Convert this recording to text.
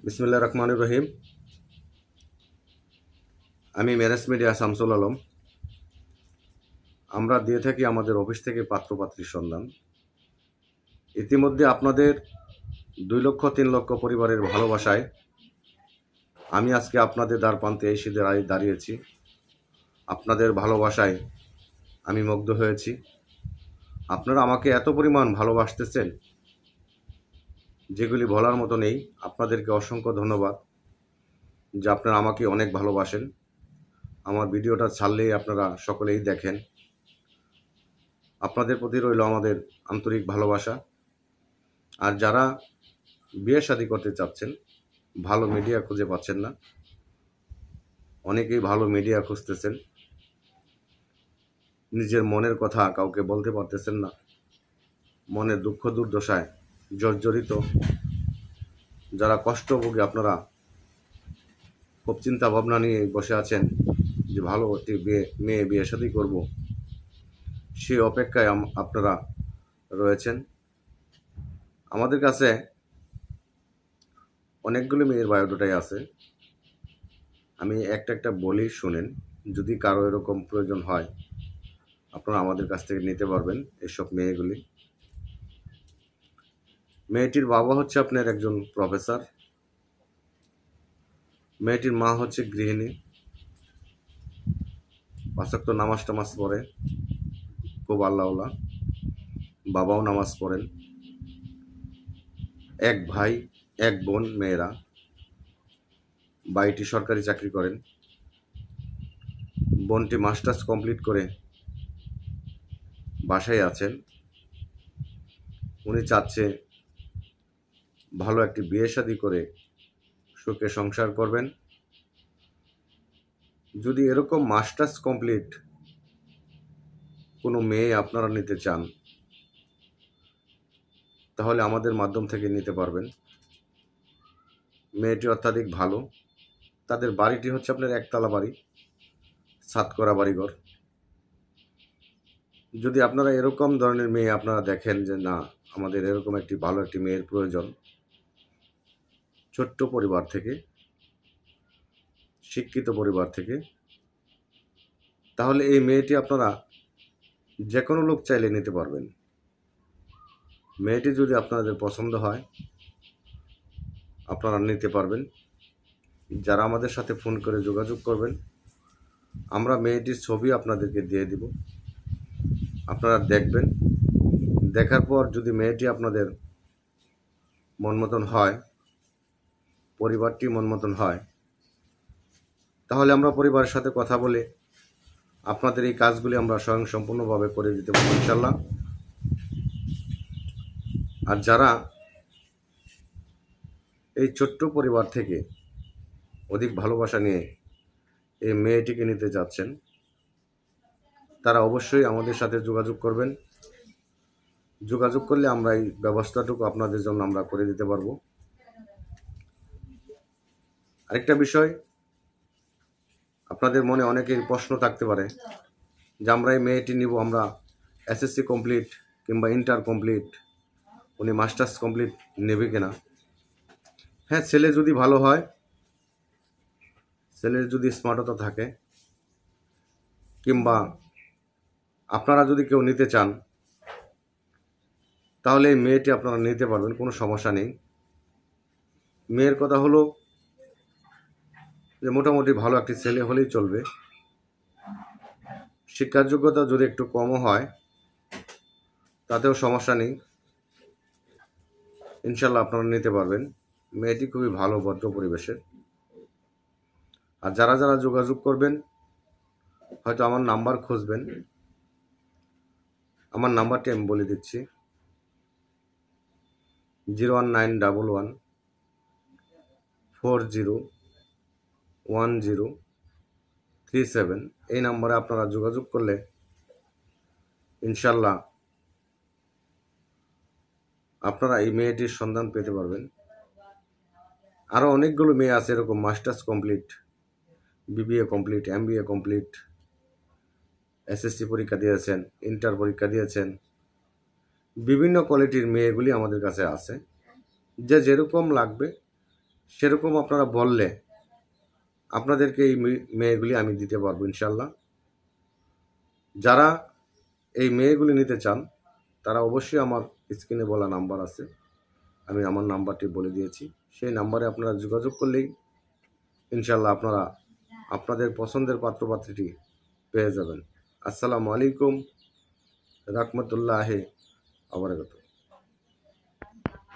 বিসমিল্লাহির রহমানির রহিম। আমি মেরাজ মিডিয়া শামসুল আলম। আমরা দিয়ে থাকি আমাদের অফিস থেকে পাত্রপাত্রীর সন্ধান। ইতিমধ্যে আপনাদের 2 লক্ষ 3 লক্ষ পরিবারের ভালোবাসায় আমি আজকে আপনাদের দ্বার প্রান্তে এসে দাঁড়িয়েছি। আপনাদের ভালোবাসায় আমি মুগ্ধ হয়েছি। আপনারা আমাকে এত পরিমাণ ভালোবাসতেছেন যেগুলি বলার মতো নেই। আপনাদেরকে অসংখ্য ধন্যবাদ যে আপনারা আমাকে অনেক ভালোবাসেন। আমার ভিডিওটা ছাড়লেই আপনারা সকলেই দেখেন। আপনাদের প্রতি রইল আমাদের আন্তরিক ভালোবাসা। আর যারা বিয়ে শাদী করতে চাচ্ছেন, ভালো মিডিয়া খুঁজে পাচ্ছেন না, অনেকেই ভালো মিডিয়া খুঁজতেছেন, নিজের মনের কথা কাউকে বলতে পারতেছেন না, মনের দুঃখ দুর্দশায় জর্জরিত যারা কষ্ট ভোগে, আপনারা খুব চিন্তা ভাবনা নিয়ে বসে আছেন যে ভালো একটি মেয়ে বিয়ে শাদী করব, সেই অপেক্ষায় আপনারা রয়েছেন। আমাদের কাছে অনেকগুলো মেয়ের বায়োডাটাই আছে। আমি একটা বলি, শুনেন। যদি কারো এরকম প্রয়োজন হয় আপনারা আমাদের কাছ থেকে নিতে পারবেন এসব মেয়েগুলি। মেয়েটির বাবা হচ্ছে আপনার একজন প্রফেসর, মেয়েটির মা হচ্ছে গৃহিণী, 5 ওয়াক্ত নামাজ টামাজ পড়ে, খুব আল্লাহওয়ালা, বাবাও নামাজ পড়েন। 1 ভাই 1 বোন মেয়েরা। ভাইটি সরকারি চাকরি করেন, বোনটি মাস্টার্স কমপ্লিট করে বাসায় আছেন। উনি চাচ্ছে ভালো একটি বিয়ে শাদী করে সুখে সংসার করবেন। যদি এরকম মাস্টার্স কমপ্লিট কোনো মেয়ে আপনারা নিতে চান তাহলে আমাদের মাধ্যম থেকে নিতে পারবেন। মেয়েটি অত্যাধিক ভালো। তাদের বাড়িটি হচ্ছে আপনার 1 তলা বাড়ি, ছাদ করা বাড়িঘর। যদি আপনারা এরকম ধরনের মেয়ে আপনারা দেখেন যে না, আমাদের এরকম একটি ভালো একটি মেয়ের প্রয়োজন, ছোট্ট পরিবার থেকে, শিক্ষিত পরিবার থেকে, তাহলে এই মেয়েটি আপনারা যে কোনো লোক চাইলে নিতে পারবেন। মেয়েটি যদি আপনাদের পছন্দ হয় আপনারা নিতে পারবেন। যারা আমাদের সাথে ফোন করে যোগাযোগ করবেন, আমরা মেয়েটির ছবি আপনাদেরকে দিয়ে দিব। আপনারা দেখবেন, দেখার পর যদি মেয়েটি আপনাদের মন মতন হয়, পরিবারটি মন মতন হয়, তাহলে আমরা পরিবারের সাথে কথা বলে আপনাদের এই কাজগুলি আমরা স্বয়ংসম্পূর্ণভাবে করে দিতে পারব ইনশাল্লাহ। আর যারা এই ছোট্ট পরিবার থেকে অধিক ভালোবাসা নিয়ে এই মেয়েটিকে নিতে যাচ্ছেন, তারা অবশ্যই আমাদের সাথে যোগাযোগ করবেন। যোগাযোগ করলে আমরা এই ব্যবস্থাটুকু আপনাদের জন্য আমরা করে দিতে পারবো। আরেকটা বিষয়, আপনাদের মনে অনেকের প্রশ্ন থাকতে পারে যে আমরা এই মেয়েটি নিব, আমরা এসএসসি কমপ্লিট কিংবা ইন্টার কমপ্লিট, উনি মাস্টার্স কমপ্লিট নেবে কিনা। হ্যাঁ, ছেলে যদি ভালো হয়, ছেলের যদি স্মার্টতা থাকে, কিংবা আপনারা যদি কেউ নিতে চান তাহলে এই মেয়েটি আপনারা নিতে পারবেন, কোনো সমস্যা নেই। মেয়ের কথা হলো যে মোটামুটি ভালো একটি ছেলে হলেই চলবে। শিক্ষার যোগ্যতা যদি একটু কমও হয় তাতেও সমস্যা নেই, ইনশাল্লাহ আপনারা নিতে পারবেন। মেয়েটি খুবই ভালো, ভদ্র পরিবেশের। আর যারা যারা যোগাযোগ করবেন, হয়তো আমার নাম্বার খুঁজবেন। আমার নাম্বারটি আমি বলে দিচ্ছি, 01911401037। এই নাম্বারে আপনারা যোগাযোগ করলে ইনশাল্লাহ আপনারা এই মেয়েটির সন্ধান পেতে পারবেন। আরও অনেকগুলো মেয়ে আছে এরকম, masters complete, BBA complete, MBA complete, SSC পরীক্ষা দিয়েছেন, ইন্টার পরীক্ষা দিয়েছেন। বিভিন্ন কোয়ালিটির মেয়েগুলি আমাদের কাছে আছে। যে যেরকম লাগবে সেরকম আপনারা বললে আপনাদেরকে এই মেয়েগুলি আমি দিতে পারবো ইনশাল্লাহ। যারা এই মেয়েগুলি নিতে চান তারা অবশ্যই আমার স্ক্রিনে বলা নাম্বার আছে, আমি আমার নাম্বারটি বলে দিয়েছি, সেই নাম্বারে আপনারা যোগাযোগ করলেই ইনশাল্লাহ আপনারা আপনাদের পছন্দের পাত্রপাত্রীটি পেয়ে যাবেন। আসসালামু আলাইকুম রাহমাতুল্লাহি ওয়া বারাকাতুহু।